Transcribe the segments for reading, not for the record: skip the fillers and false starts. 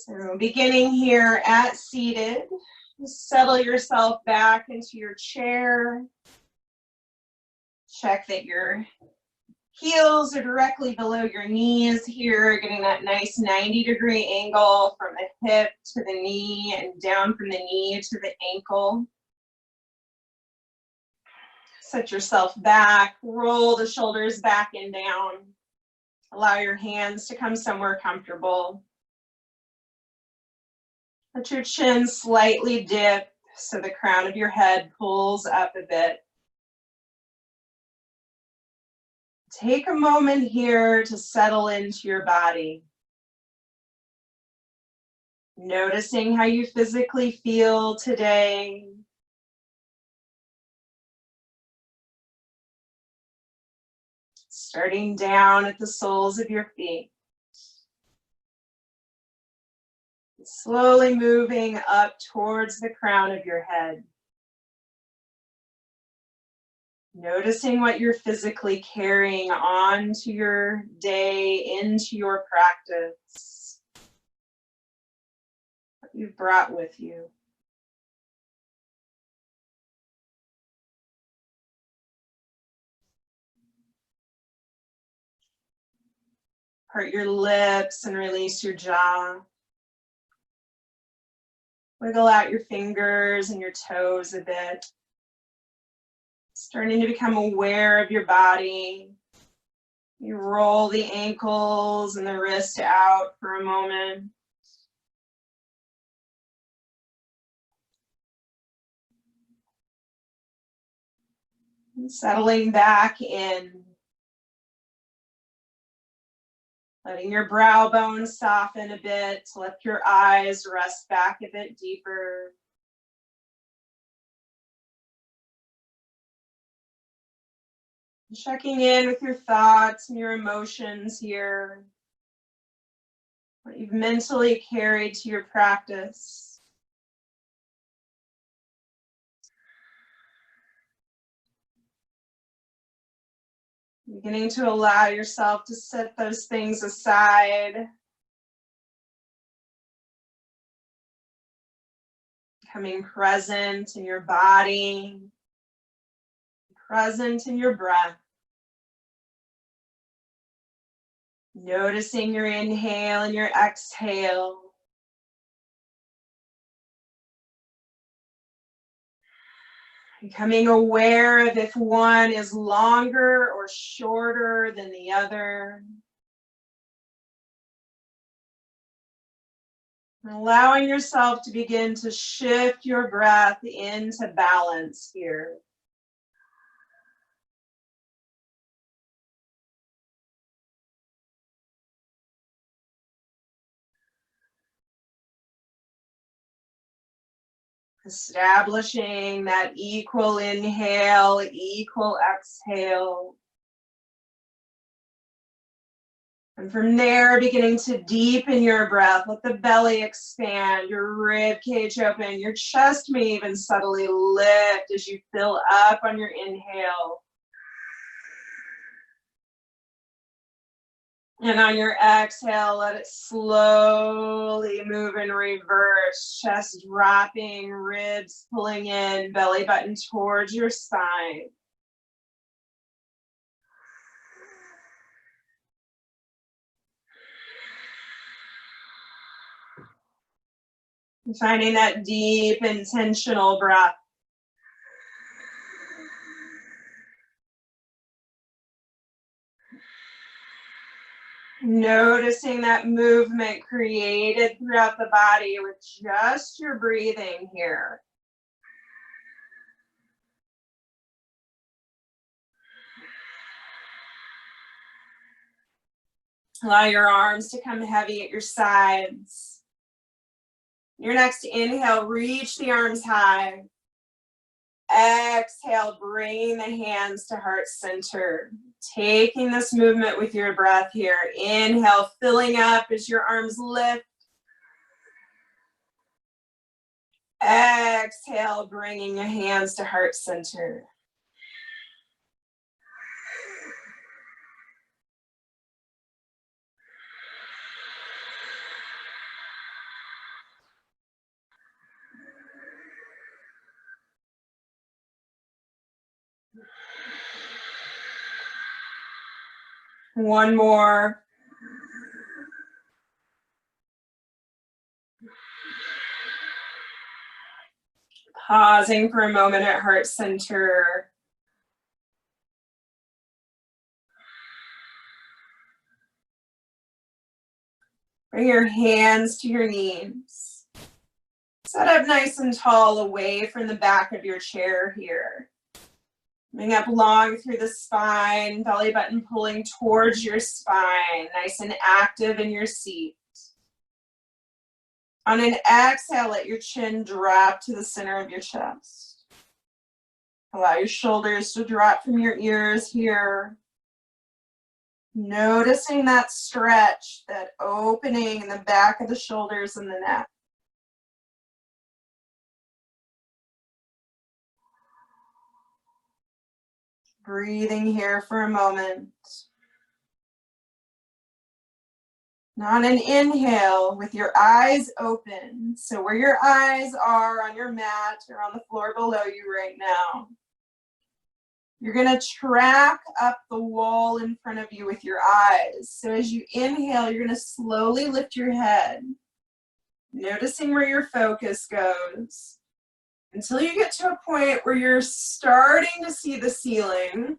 So beginning here at seated, settle yourself back into your chair. Check that your heels are directly below your knees here, getting that nice 90-degree angle from the hip to the knee and down from the knee to the ankle. Set yourself back, roll the shoulders back and down. Allow your hands to come somewhere comfortable. Let your chin slightly dip so the crown of your head pulls up a bit. Take a moment here to settle into your body. Noticing how you physically feel today. Starting down at the soles of your feet. Slowly moving up towards the crown of your head. Noticing what you're physically carrying on to your day, into your practice. What you've brought with you. Part your lips and release your jaw. Wiggle out your fingers and your toes a bit. Starting to become aware of your body. You roll the ankles and the wrist out for a moment. And settling back in. Letting your brow bone soften a bit. Let your eyes rest back a bit deeper. Checking in with your thoughts and your emotions here. What you've mentally carried to your practice. Beginning to allow yourself to set those things aside. Becoming present in your body. Present in your breath. Noticing your inhale and your exhale. Becoming aware of if one is longer or shorter than the other. Allowing yourself to begin to shift your breath into balance here. Establishing that equal inhale, equal exhale. And from there, beginning to deepen your breath. Let the belly expand, your rib cage open, your chest may even subtly lift as you fill up on your inhale. And on your exhale, let it slowly move in reverse. Chest dropping, ribs pulling in, belly button towards your spine. And finding that deep, intentional breath. Noticing that movement created throughout the body with just your breathing here. Allow your arms to come heavy at your sides. Your next inhale, reach the arms high. Exhale, bring the hands to heart center. Taking this movement with your breath here. Inhale, filling up as your arms lift. Exhale, bringing your hands to heart center. One more. Pausing for a moment at heart center. Bring your hands to your knees. Set up nice and tall away from the back of your chair here. Coming up long through the spine, belly button pulling towards your spine, nice and active in your seat. On an exhale, let your chin drop to the center of your chest. Allow your shoulders to drop from your ears here. Noticing that stretch, that opening in the back of the shoulders and the neck. Breathing here for a moment. Now on an inhale, with your eyes open, so where your eyes are on your mat or on the floor below you right now, you're going to track up the wall in front of you with your eyes. So as you inhale, you're going to slowly lift your head, noticing where your focus goes, until you get to a point where you're starting to see the ceiling,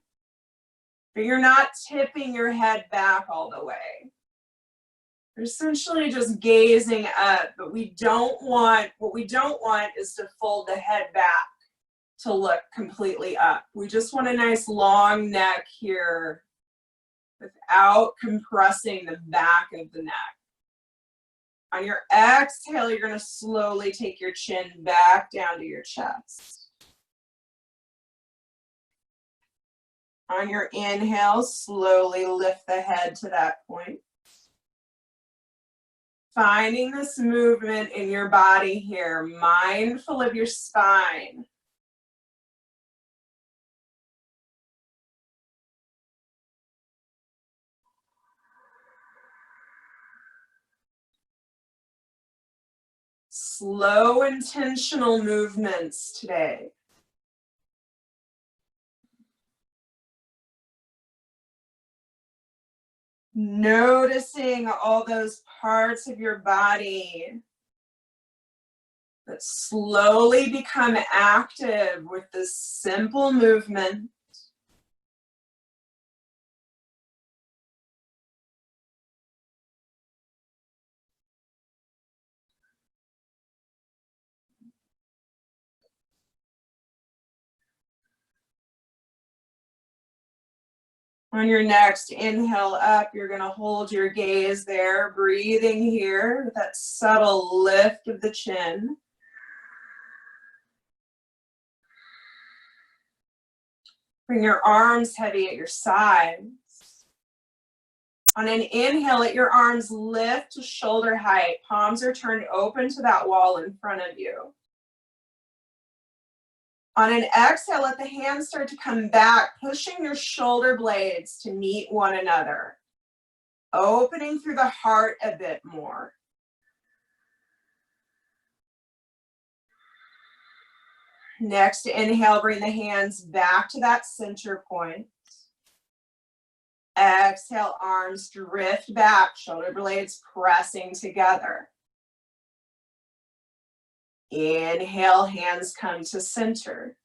but you're not tipping your head back all the way. You're essentially just gazing up, but what we don't want is to fold the head back to look completely up. We just want a nice long neck here without compressing the back of the neck. On your exhale, you're going to slowly take your chin back down to your chest. On your inhale, slowly lift the head to that point. Finding this movement in your body here, mindful of your spine. Slow, intentional movements today. Noticing all those parts of your body that slowly become active with this simple movement. On your next inhale up, you're going to hold your gaze there, breathing here with that subtle lift of the chin. Bring your arms heavy at your sides. On an inhale, let your arms lift to shoulder height. Palms are turned open to that wall in front of you. On an exhale, let the hands start to come back, pushing your shoulder blades to meet one another. Opening through the heart a bit more. Next inhale, bring the hands back to that center point. Exhale, arms drift back, shoulder blades pressing together. Inhale, hands come to center.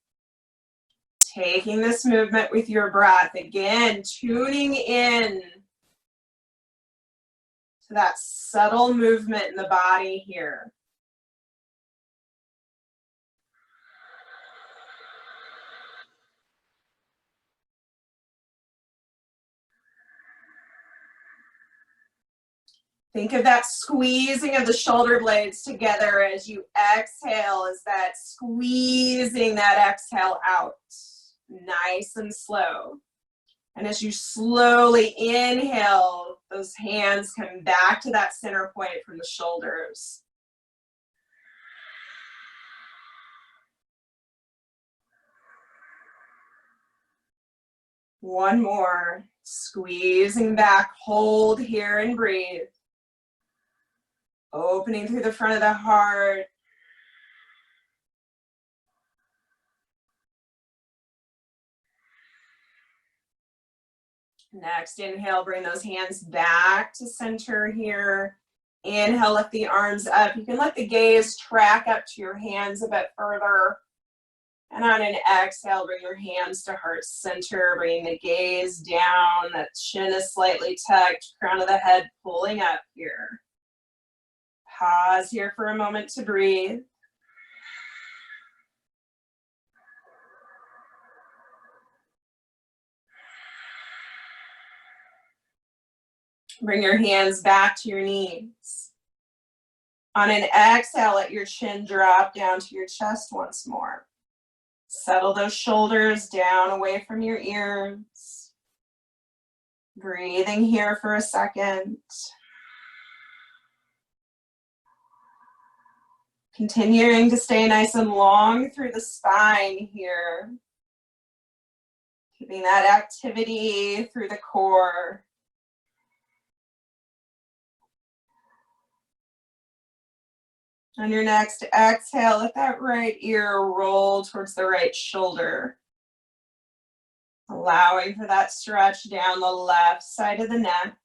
Taking this movement with your breath, again, tuning in to that subtle movement in the body here. Think of that squeezing of the shoulder blades together as you exhale, as that squeezing that exhale out, nice and slow. And as you slowly inhale, those hands come back to that center point from the shoulders. One more, squeezing back, hold here and breathe. Opening through the front of the heart. Next, inhale, bring those hands back to center here. Inhale, lift the arms up. You can let the gaze track up to your hands a bit further. And on an exhale, bring your hands to heart center, bringing the gaze down. That chin is slightly tucked, crown of the head pulling up here. Pause here for a moment to breathe. Bring your hands back to your knees. On an exhale, let your chin drop down to your chest once more. Settle those shoulders down away from your ears. Breathing here for a second. Continuing to stay nice and long through the spine here. Keeping that activity through the core. On your next exhale, let that right ear roll towards the right shoulder. Allowing for that stretch down the left side of the neck.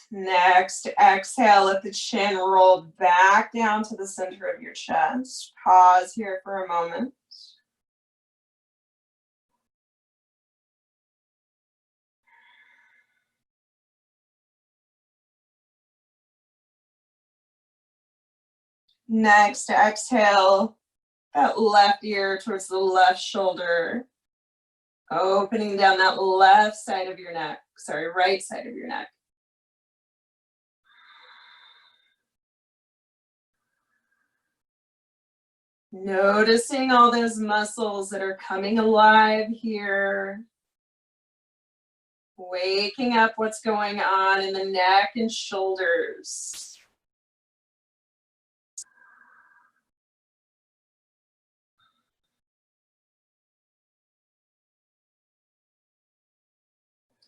Next, exhale, let the chin roll back down to the center of your chest. Pause here for a moment. Next, exhale, that left ear towards the left shoulder. Opening down that left side of your neck, right side of your neck. Noticing all those muscles that are coming alive here. Waking up what's going on in the neck and shoulders.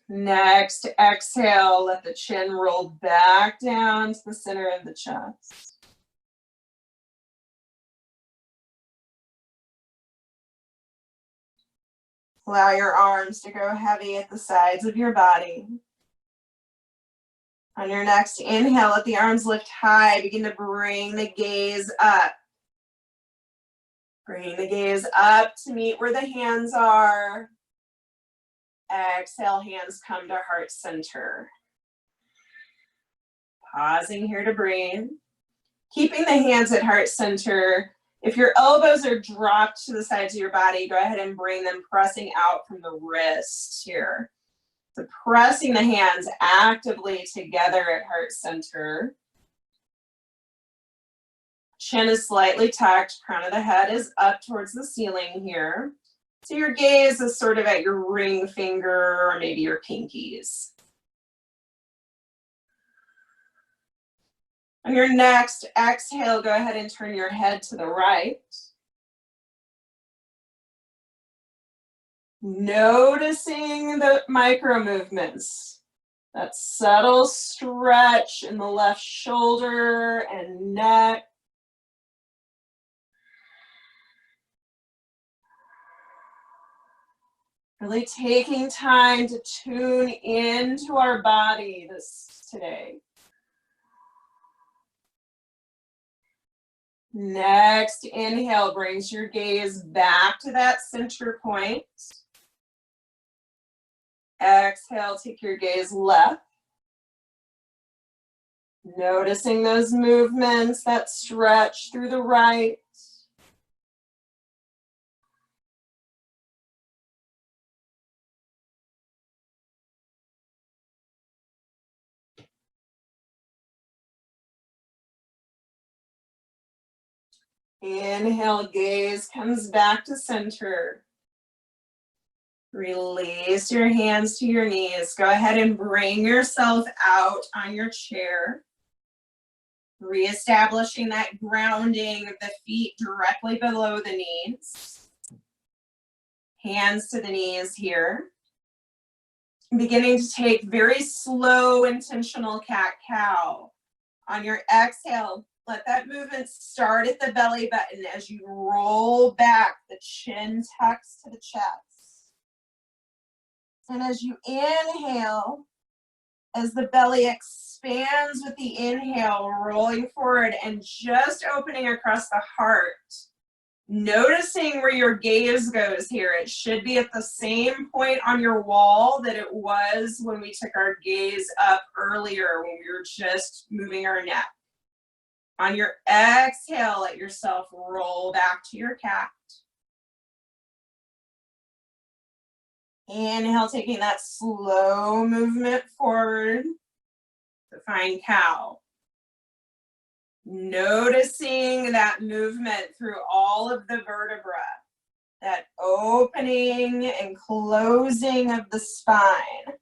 Next, exhale, let the chin roll back down to the center of the chest. Allow your arms to go heavy at the sides of your body. On your next inhale, let the arms lift high. Begin to bring the gaze up. Bring the gaze up to meet where the hands are. Exhale, hands come to heart center. Pausing here to breathe. Keeping the hands at heart center. If your elbows are dropped to the sides of your body, go ahead and bring them pressing out from the wrists here. So pressing the hands actively together at heart center. Chin is slightly tucked, crown of the head is up towards the ceiling here. So your gaze is sort of at your ring finger or maybe your pinkies. On your next exhale, go ahead and turn your head to the right. Noticing the micro movements. That subtle stretch in the left shoulder and neck. Really taking time to tune into our body today. Next inhale brings your gaze back to that center point. Exhale, take your gaze left. Noticing those movements, that stretch through the right. Inhale, gaze comes back to center. Release your hands to your knees. Go ahead and bring yourself out on your chair. Reestablishing that grounding of the feet directly below the knees. Hands to the knees here. Beginning to take very slow, intentional cat-cow. On your exhale, let that movement start at the belly button as you roll back, the chin tucks to the chest. And as you inhale, as the belly expands with the inhale, rolling forward and just opening across the heart. Noticing where your gaze goes here. It should be at the same point on your wall that it was when we took our gaze up earlier when we were just moving our neck. On your exhale, let yourself roll back to your cat. Inhale, taking that slow movement forward to find cow. Noticing that movement through all of the vertebra, that opening and closing of the spine.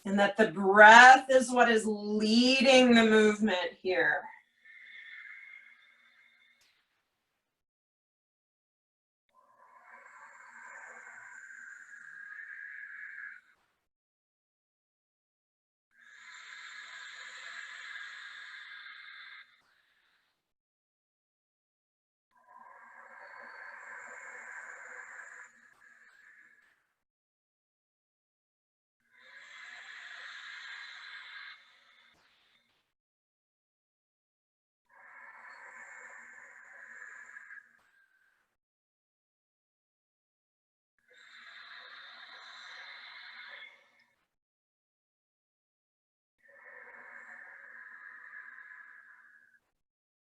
And that the breath is what is leading the movement here.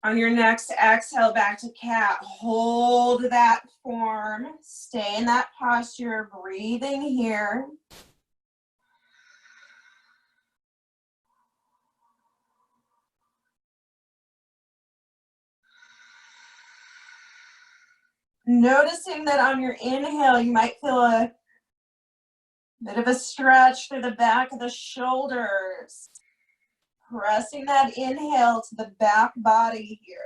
On your next exhale, back to cat. Hold that form. Stay in that posture, breathing here. Noticing that on your inhale, you might feel a bit of a stretch through the back of the shoulders. Pressing that inhale to the back body here.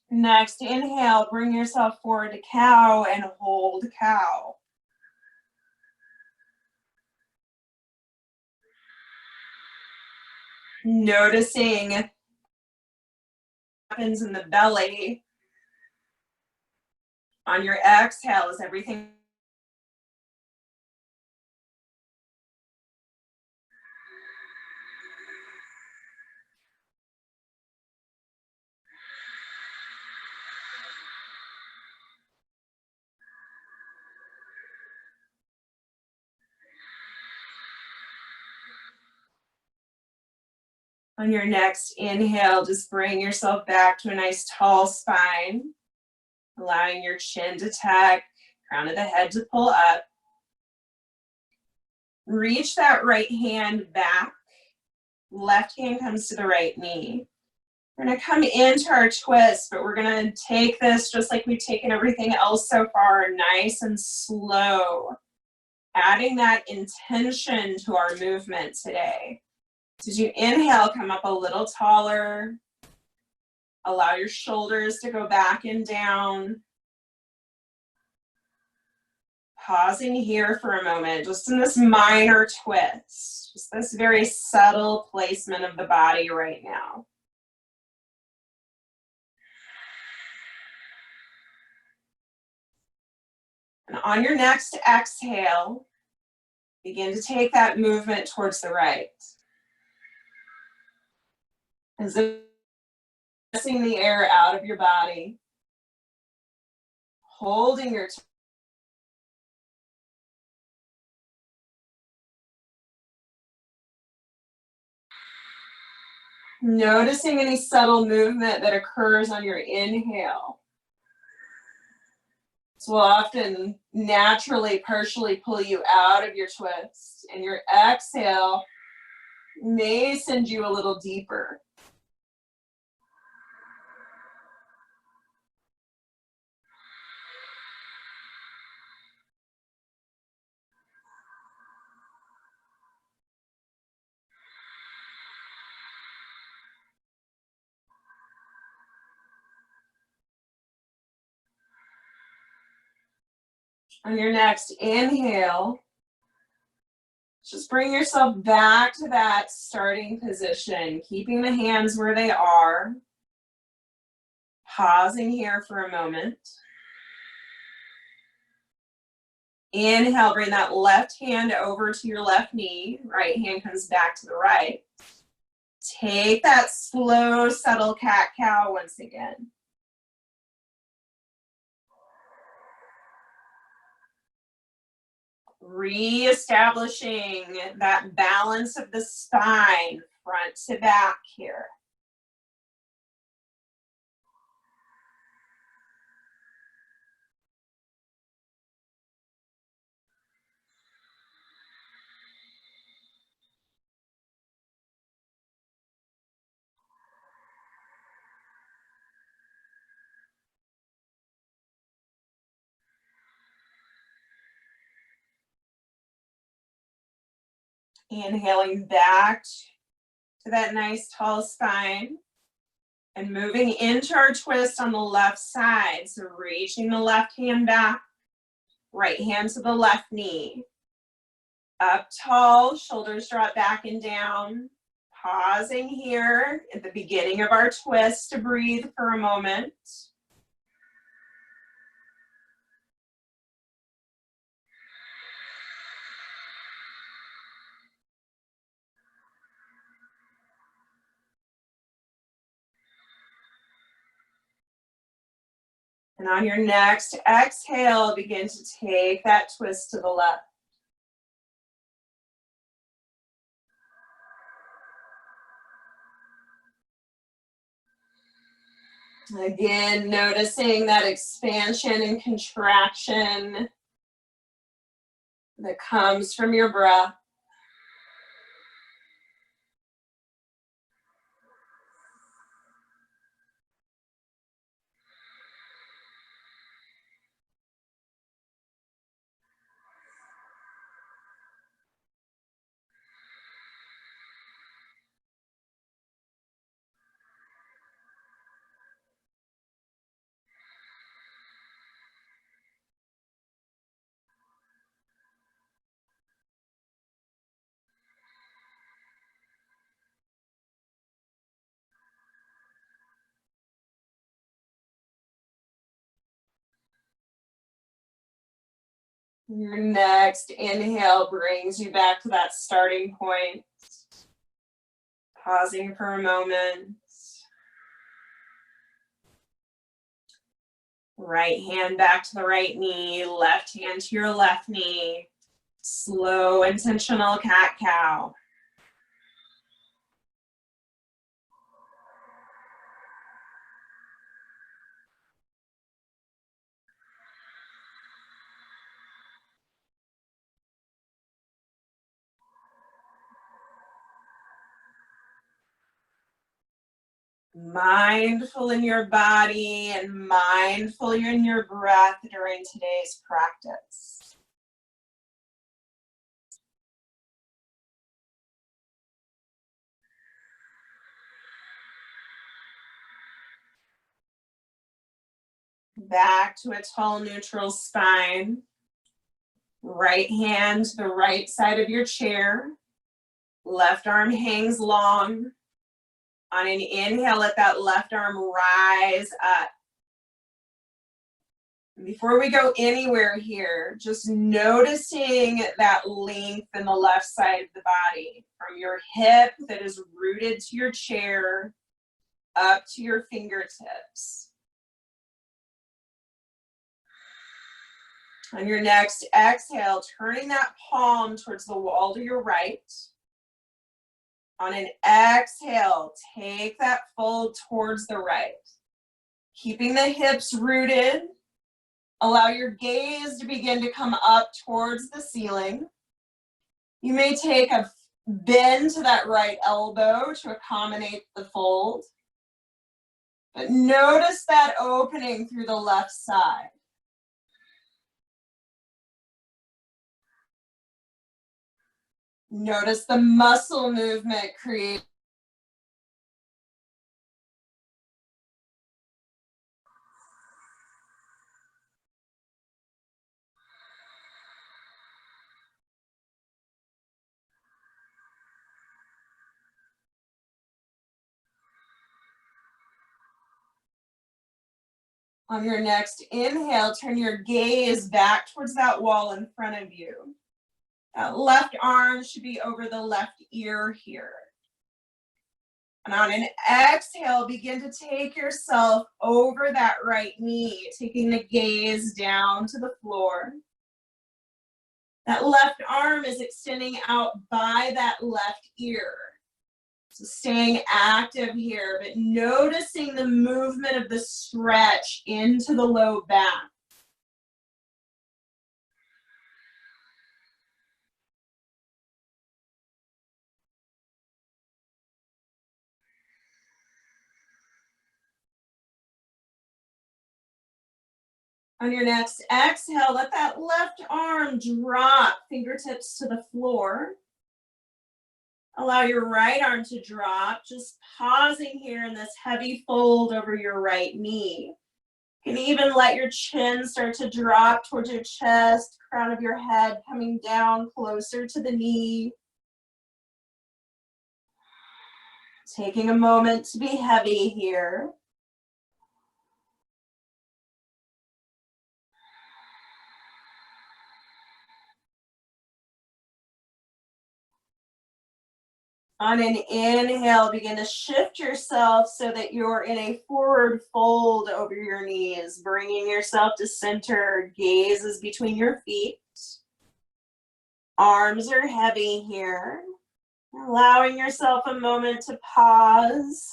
Next, inhale, bring yourself forward to cow and hold cow. Noticing what happens in the belly. On your exhale, is everything on your next inhale, just bring yourself back to a nice tall spine, allowing your chin to tuck, crown of the head to pull up. Reach that right hand back. Left hand comes to the right knee. We're gonna come into our twist, but we're gonna take this just like we've taken everything else so far, nice and slow. Adding that intention to our movement today. So as you inhale, come up a little taller. Allow your shoulders to go back and down. Pausing here for a moment, just in this minor twist. Just this very subtle placement of the body right now. And on your next exhale, begin to take that movement towards the right. As if pressing the air out of your body. Holding your noticing any subtle movement that occurs on your inhale. This will often naturally partially pull you out of your twist, and your exhale may send you a little deeper. On your next inhale, just bring yourself back to that starting position, keeping the hands where they are. Pausing here for a moment. Inhale, bring that left hand over to your left knee. Right hand comes back to the right. Take that slow, subtle cat-cow once again. Re-establishing that balance of the spine, front to back here. Inhaling back to that nice tall spine. And moving into our twist on the left side. So reaching the left hand back, right hand to the left knee. Up tall, shoulders drop back and down. Pausing here at the beginning of our twist to breathe for a moment. And on your next exhale, begin to take that twist to the left. Again, noticing that expansion and contraction that comes from your breath. Your next inhale brings you back to that starting point. Pausing for a moment. Right hand back to the right knee, left hand to your left knee. Slow, intentional cat-cow. Mindful in your body and mindful in your breath during today's practice. Back to a tall neutral spine. Right hand to the right side of your chair. Left arm hangs long. On an inhale, let that left arm rise up. Before we go anywhere here, just noticing that length in the left side of the body, from your hip that is rooted to your chair, up to your fingertips. On your next exhale, turning that palm towards the wall to your right. On an exhale, take that fold towards the right. Keeping the hips rooted, allow your gaze to begin to come up towards the ceiling. You may take a bend to that right elbow to accommodate the fold. But notice that opening through the left side. Notice the muscle movement created. On your next inhale, turn your gaze back towards that wall in front of you. That left arm should be over the left ear here. And on an exhale, begin to take yourself over that right knee, taking the gaze down to the floor. That left arm is extending out by that left ear. So staying active here, but noticing the movement of the stretch into the low back. On your next exhale, let that left arm drop, fingertips to the floor. Allow your right arm to drop, just pausing here in this heavy fold over your right knee. You can even let your chin start to drop towards your chest, crown of your head coming down closer to the knee. Taking a moment to be heavy here. On an inhale, begin to shift yourself so that you're in a forward fold over your knees, bringing yourself to center, gaze is between your feet. Arms are heavy here. Allowing yourself a moment to pause.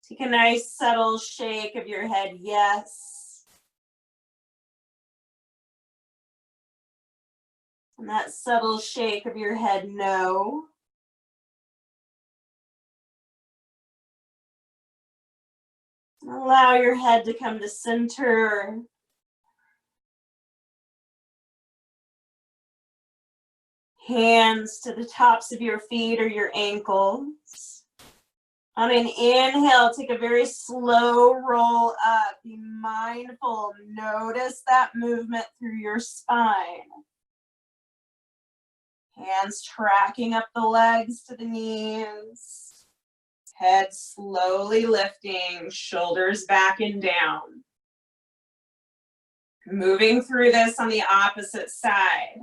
Take a nice subtle shake of your head, yes. And that subtle shake of your head, no. Allow your head to come to center. Hands to the tops of your feet or your ankles. On an inhale, take a very slow roll up. Be mindful. Notice that movement through your spine. Hands tracking up the legs to the knees. Head slowly lifting, shoulders back and down. Moving through this on the opposite side.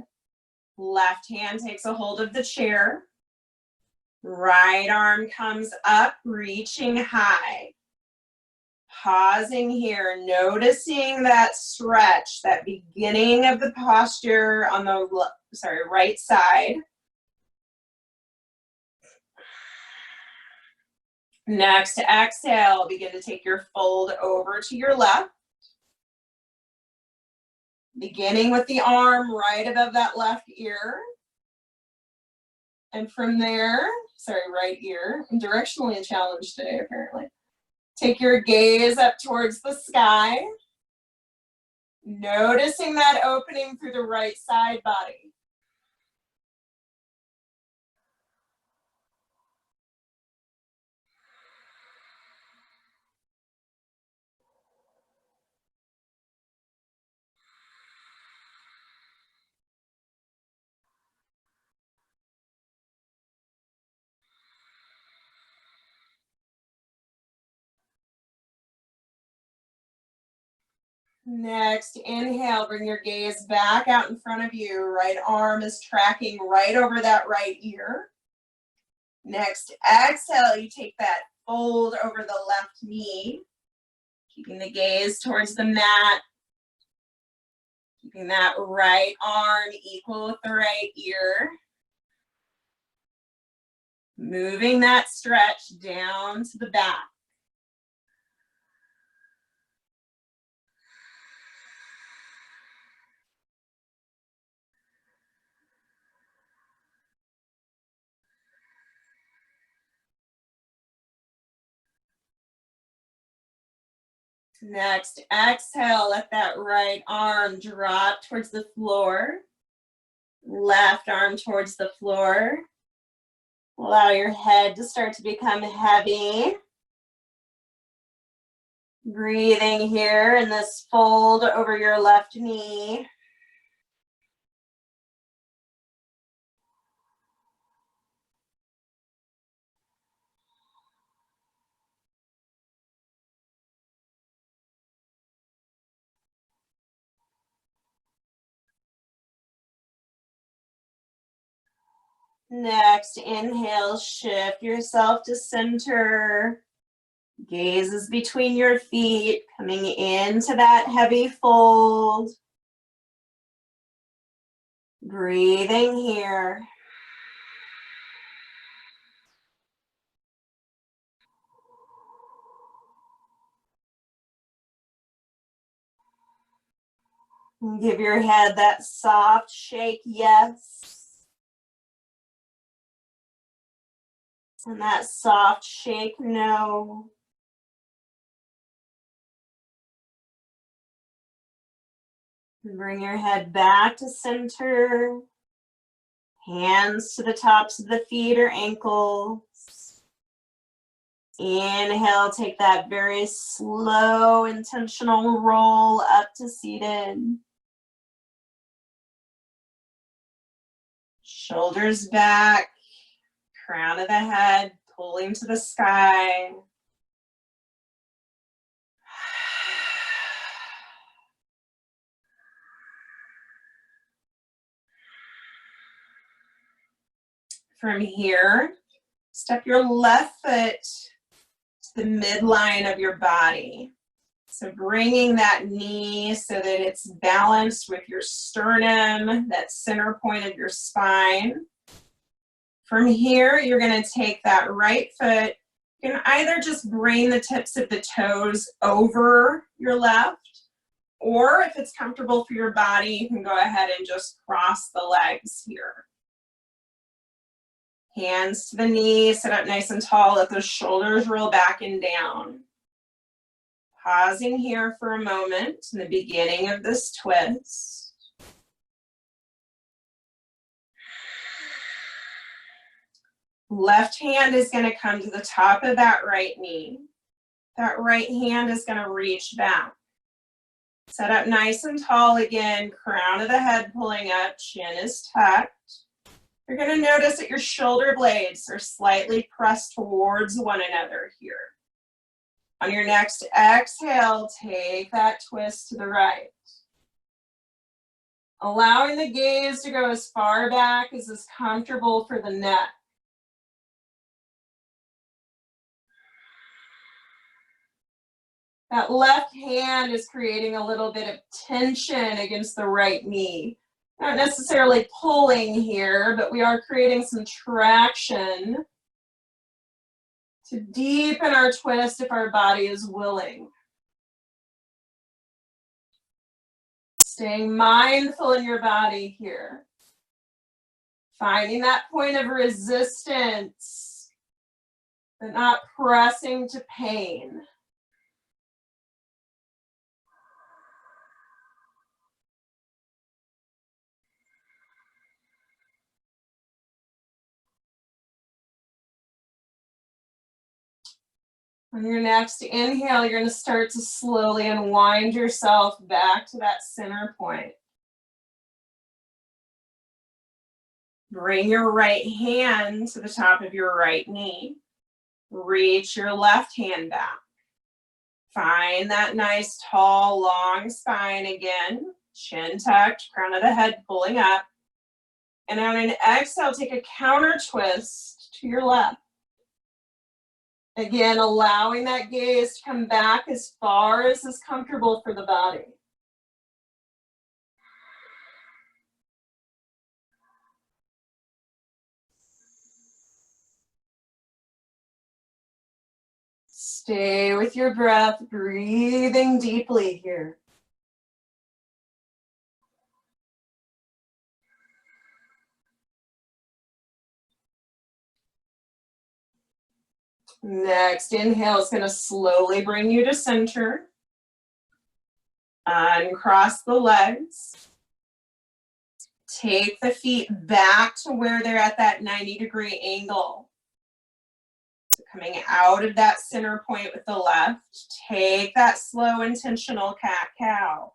Left hand takes a hold of the chair. Right arm comes up, reaching high. Pausing here, noticing that stretch, that beginning of the posture on the right side. Next exhale, begin to take your fold over to your left. Beginning with the arm right above that left ear. And from there, right ear. I'm directionally challenged today, apparently. Take your gaze up towards the sky. Noticing that opening through the right side body. Next, inhale, bring your gaze back out in front of you. Right arm is tracking right over that right ear. Next, exhale, you take that fold over the left knee, keeping the gaze towards the mat, keeping that right arm equal with the right ear. Moving that stretch down to the back. Next, exhale, let that right arm drop towards the floor. Left arm towards the floor. Allow your head to start to become heavy. Breathing here in this fold over your left knee. Next, inhale, shift yourself to center. Gaze is between your feet, coming into that heavy fold. Breathing here. And give your head that soft shake, yes. And that soft shake, no. And bring your head back to center. Hands to the tops of the feet or ankles. Inhale, take that very slow, intentional roll up to seated. Shoulders back, crown of the head pulling to the sky. From here, step your left foot to the midline of your body. So bringing that knee so that it's balanced with your sternum, that center point of your spine. From here, you're going to take that right foot. You can either just bring the tips of the toes over your left, or if it's comfortable for your body, you can go ahead and just cross the legs here. Hands to the knees, sit up nice and tall, let those shoulders roll back and down. Pausing here for a moment in the beginning of this twist. Left hand is going to come to the top of that right knee. That right hand is going to reach back. Set up nice and tall again, crown of the head pulling up, chin is tucked. You're going to notice that your shoulder blades are slightly pressed towards one another here. On your next exhale, take that twist to the right. Allowing the gaze to go as far back as is comfortable for the neck. That left hand is creating a little bit of tension against the right knee. Not necessarily pulling here, but we are creating some traction to deepen our twist if our body is willing. Staying mindful in your body here. Finding that point of resistance, but not pressing to pain. On your next inhale, you're going to start to slowly unwind yourself back to that center point. Bring your right hand to the top of your right knee. Reach your left hand back. Find that nice, tall, long spine again. Chin tucked, crown of the head pulling up. And on an exhale, take a counter twist to your left. Again, allowing that gaze to come back as far as is comfortable for the body. Stay with your breath, breathing deeply here. Next inhale is going to slowly bring you to center. Uncross the legs. Take the feet back to where they're at that 90-degree angle. So coming out of that center point with the left, take that slow, intentional cat-cow.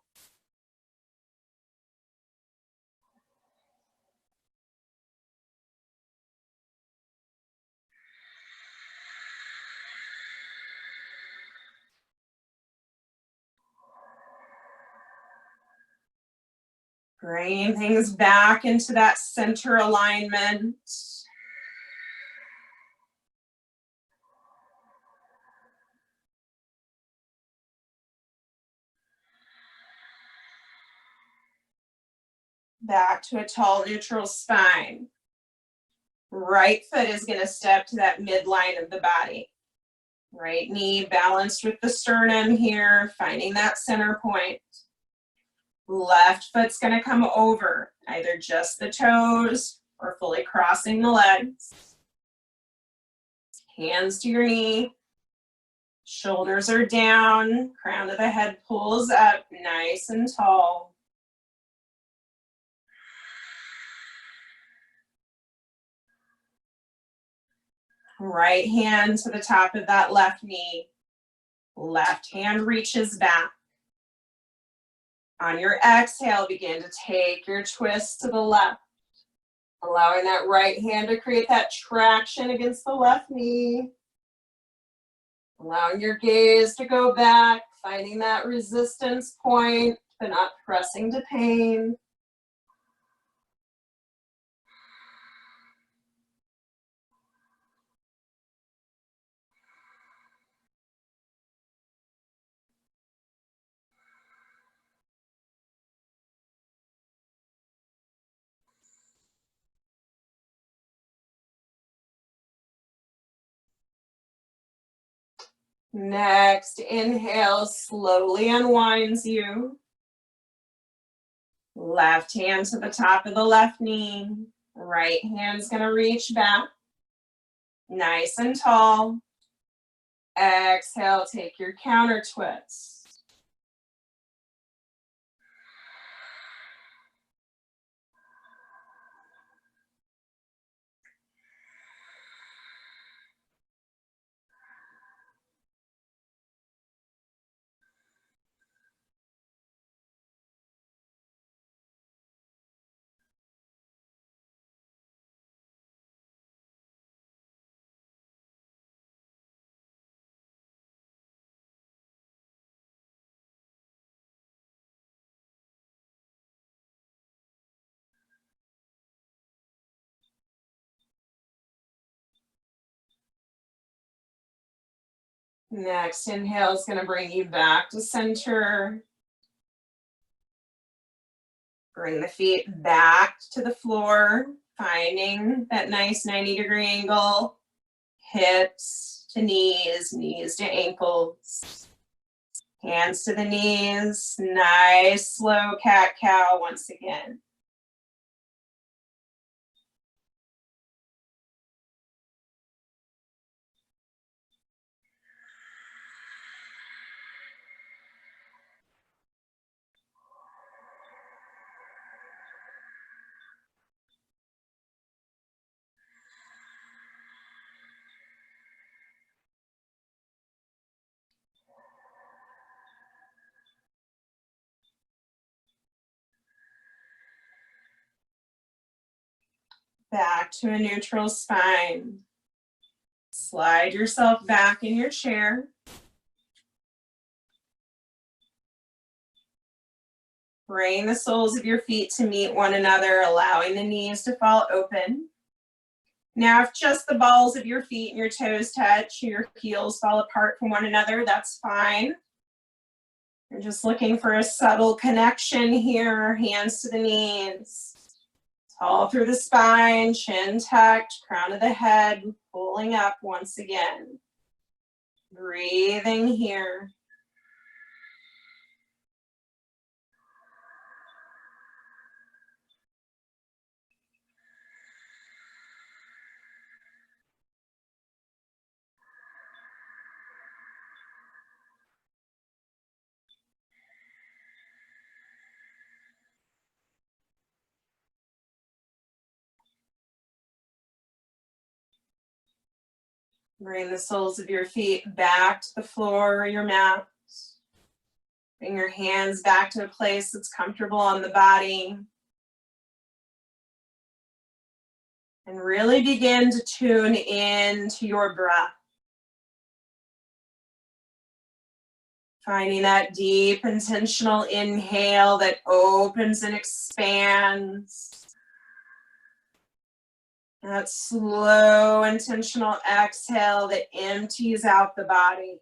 Bringing things back into that center alignment. Back to a tall neutral spine. Right foot is going to step to that midline of the body. Right knee balanced with the sternum here, finding that center point. Left foot's going to come over, either just the toes or fully crossing the legs. Hands to your knee. Shoulders are down, crown of the head pulls up, nice and tall. Right hand to the top of that left knee. Left hand reaches back. On your exhale, begin to take your twist to the left, allowing that right hand to create that traction against the left knee. Allowing your gaze to go back, finding that resistance point, but not pressing to pain. Next, inhale, slowly unwinds you. Left hand to the top of the left knee. Right hand's gonna reach back. Nice and tall. Exhale, take your counter twist. Next inhale is going to bring you back to center. Bring the feet back to the floor, finding that nice 90-degree angle. Hips to knees, knees to ankles. Hands to the knees. Nice slow cat-cow once again. Back to a neutral spine. Slide yourself back in your chair. Bring the soles of your feet to meet one another, allowing the knees to fall open. Now, if just the balls of your feet and your toes touch, your heels fall apart from one another, that's fine. You're just looking for a subtle connection here, hands to the knees. Tall through the spine, chin tucked, crown of the head, pulling up once again. Breathing here. Bring the soles of your feet back to the floor or your mat. Bring your hands back to a place that's comfortable on the body. And really begin to tune in to your breath. Finding that deep, intentional inhale that opens and expands. That slow, intentional exhale that empties out the body.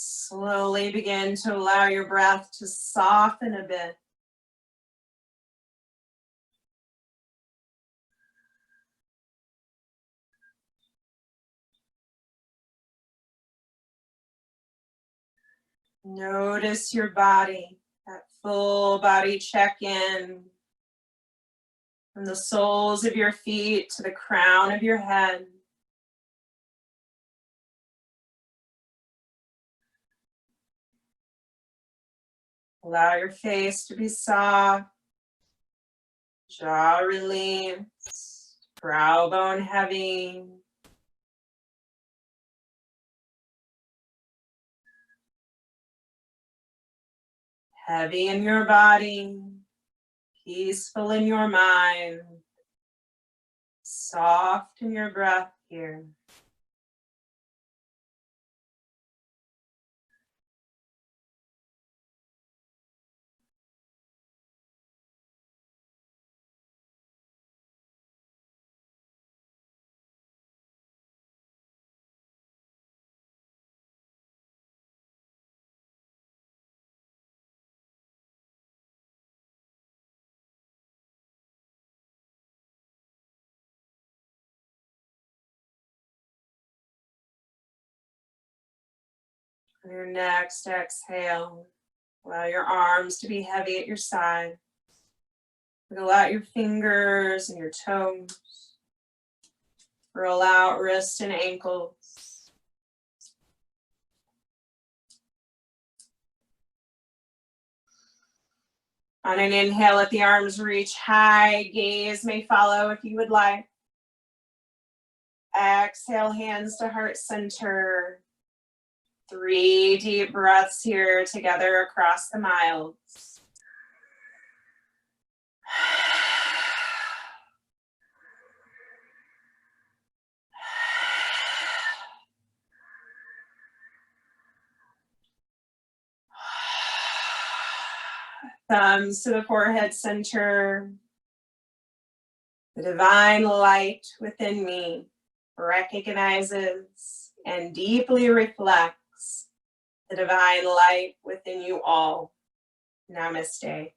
Slowly begin to allow your breath to soften a bit. Notice your body, that full body check-in from the soles of your feet to the crown of your head. Allow your face to be soft, jaw released, brow bone heavy. Heavy in your body, peaceful in your mind, soft in your breath here. On your next exhale, allow your arms to be heavy at your side. Wiggle out your fingers and your toes. Roll out wrists and ankles. On an inhale, let the arms reach high. Gaze may follow if you would like. Exhale, hands to heart center. 3 deep breaths here together across the miles. Thumbs to the forehead center. The divine light within me recognizes and deeply reflects the divine light within you all. Namaste.